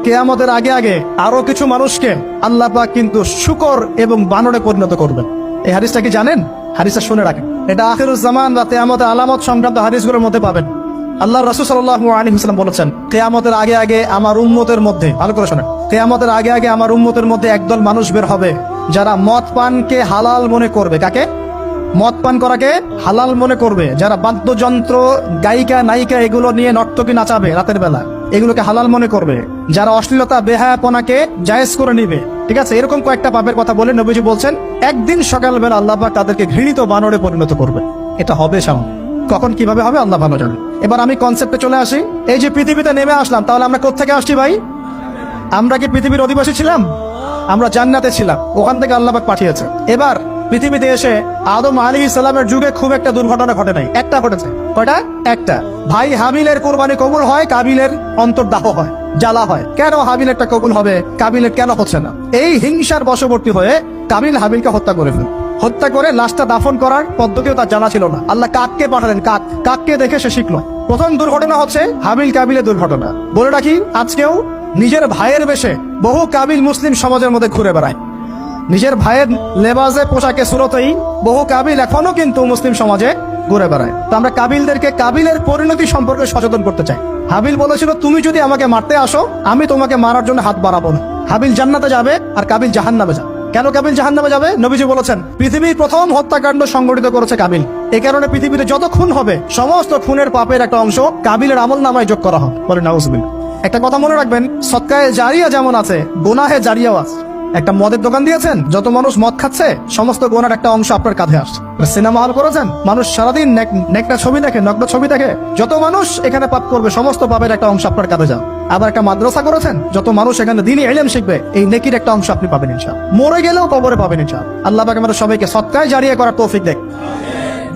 কিয়ামতের আগে আগে আরো কিছু মানুষকে আল্লাহ পাক কিন্তু শূকর এবং বানরে পরিণত করবেন। এই হাদিসটা কি জানেন? হাদিসটা শুনে রাখেন, এটা আখিরুজ জামান বা কিয়ামতের আলামত সংক্রান্ত হাদিসগুলোর মধ্যে পাবেন। আল্লাহ রাসূল সাল্লাল্লাহু আলাইহি ওয়াসাল্লাম বলেছেন, কিয়ামতের আগে আগে আমার উম্মতের মধ্যে, ভালো করে শোনেন, কিয়ামতের আগে আগে আমার উম্মতের মধ্যে একদল মানুষ বের হবে যারা মদ পানকে হালাল মনে করবে। কাকে? মদ পান করাকে হালাল মনে করবে। যারা বাদ্যযন্ত্র, গায়িকা, নায়িকা এগুলো নিয়ে নর্তকী নাচাবে রাতের বেলা, এগুলোকে হালাল মনে করবে। যারা অশ্লীলতা, বেহায়াপনাকে জায়েজ করে নিবে, ঠিক আছে, এরকম কয়েকটা পাপের কথা বলে নবীজি বলছেন একদিন সকালবেলা আল্লাহ পাক তাদেরকে ঘৃণিত বানরে পরিণত করবে। এটা হবে সামনে, কখন কিভাবে হবে আল্লাহ ভালো জানেন। এবার আমি কনসেপ্টে চলে আসি। এই যে পৃথিবীতে নেমে আসলাম, তাহলে আমরা কোত্থেকে আসছি ভাই? আমরা কি পৃথিবীর অধিবাসী ছিলাম? আমরা জান্নাতে ছিলাম, ওখান থেকে আল্লাহ পাক পাঠিয়েছে। এবার পৃথিবীতে এসে আদম আলাইহিস সালামের যুগে খুব একটা দুর্ঘটনা ঘটে নাই, একটা ঘটেছে। কয়টা? একটা। ভাই হাবিলের কোরবানি কবুল হয়, কাবিলের অন্তর্দাহ হয়, জ্বালা হয়। কেন হাবিলেরটা কবুল হবে, কাবিলের কেন হচ্ছে না? এই হিংসার বশবর্তী হয়ে কাবিল হাবিলকে হত্যা করে ফেল। হত্যা করে লাশটা দাফন করার পদ্ধতিও তার জানা ছিল না। আল্লাহ কাককে পাঠালেন, কাককে দেখে সে শিখলো। প্রথম দুর্ঘটনা হচ্ছে হাবিল কাবিলের দুর্ঘটনা। বলে রাখি, আজকেও নিজের ভাইয়ের বেশে বহু কাবিল মুসলিম সমাজের মধ্যে ঘুরে বেড়ায়। নিজের ভাইয়ের লেবাসে, পোশাকে, সুরতেই বহু কাবিল এখনো কিন্তু মুসলিম সমাজে ঘুরে বেড়ায়। তো আমরা কাবিলদেরকে কাবিলের পরিণতি সম্পর্কে সচেতন করতে চাই। হাবিল বলেছিল, তুমি যদি আমাকে মারতে আসো, আমি তোমাকে মারার জন্য হাত বাড়াবো না। হাবিল জান্নাতে যাবে আর কাবিল জাহান্নামে যাবে। কেন কাবিল জাহান্নামে যাবে? নবীজি বলেছেন, পৃথিবীর প্রথম হত্যাকাণ্ড সংগঠিত করেছে কাবিল। এই কারণে পৃথিবীতে যত খুন হবে, সমস্ত খুনের পাপের একটা অংশ কাবিলের আমল নামায় যোগ করা হবে। বলে নাউজুবিল্লাহ। একটা কথা মনে রাখবেন, সদকায়ে জারিয়া যেমন আছে, গুনাহে জারিয়াও আছে। একটা মদের দোকান দিয়েছেন, যত মানুষ মদ খাচ্ছে, সমস্ত গোনার একটা অংশ আপনার কাঁধে আসছে। সিনেমা হল করেছেন, মানুষ সারাদিন নেকটা ছবি দেখে, নগ্ন ছবি দেখে, যত মানুষ এখানে পাপ করবে, সমস্ত পাপের একটা অংশ আপনার কাঁধে যান। আবার একটা মাদ্রাসা করেছেন, যত মানুষ এখানে দ্বীনি ইলম শিখবে, এই নেকির একটা অংশ আপনি পাবেন ইনশাআল্লাহ। মরে গেলেও কবরে পাবেন ইনশাআল্লাহ। আল্লাহ পাক আমাদের সবাইকে সদকায়ে জারিয়া করার তৌফিক দেন।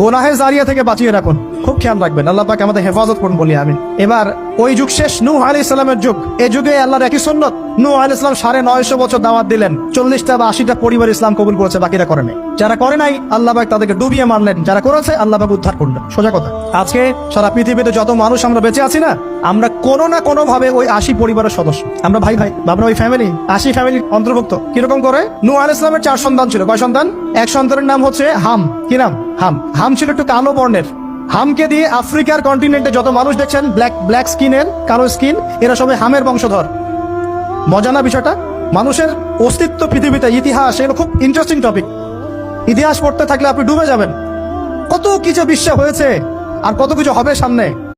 গোনাহে জারিয়া থেকে বাঁচিয়ে রাখুন, খুব খেয়াল রাখবেন। আল্লাহ পাক আমাদের হেফাজত করুন বলি আমিন। এবার ওই যুগ শেষ, নূহ আলাইহিস সালামের যুগ। এই যুগে আল্লাহর একই সুন্নত, নূহ আলাইহিস সালাম 950 বছর দাওয়াত দিলেন, 40টা বা 80টা পরিবার ইসলাম কবুল করেছে, বাকিরা করে নাই। যারা করে নাই আল্লাহ পাক তাদেরকে ডুবিয়ে মারলেন, যারা করেছে আল্লাহ পাক উদ্ধার করলেন। সোজা কথা। আজকে সারা পৃথিবীতে যত মানুষ আমরা বেঁচে আছি না, আমরা কোনো না কোনো ভাবে ওই 80 পরিবারের সদস্য। আমরা ভাই ভাই, আমরা ওই ফ্যামিলি, 80 ফ্যামিলির অন্তর্ভুক্ত। কিরকম করে? নূহ আলাইহিস সালামের 4 সন্তান ছিল। কয় সন্তান? এক সন্তানের নাম হচ্ছে হাম। কি নাম? হাম। হাম ছিল একটু কালো বর্ণের। হামকে দিয়ে আফ্রিকার কন্টিনেন্টে যত মানুষ দেখছেন ব্ল্যাক স্কিনের, কালো স্কিন, এরা সবাই হামের বংশধর। মজা না বিষয়টা? মানুষের অস্তিত্ব পৃথিবীতে, ইতিহাস, এগুলো খুব ইন্টারেস্টিং টপিক। ইতিহাস পড়তে থাকলে আপনি ডুবে যাবেন। কত কিছু বিশ্ব হয়েছে আর কত কিছু হবে সামনে।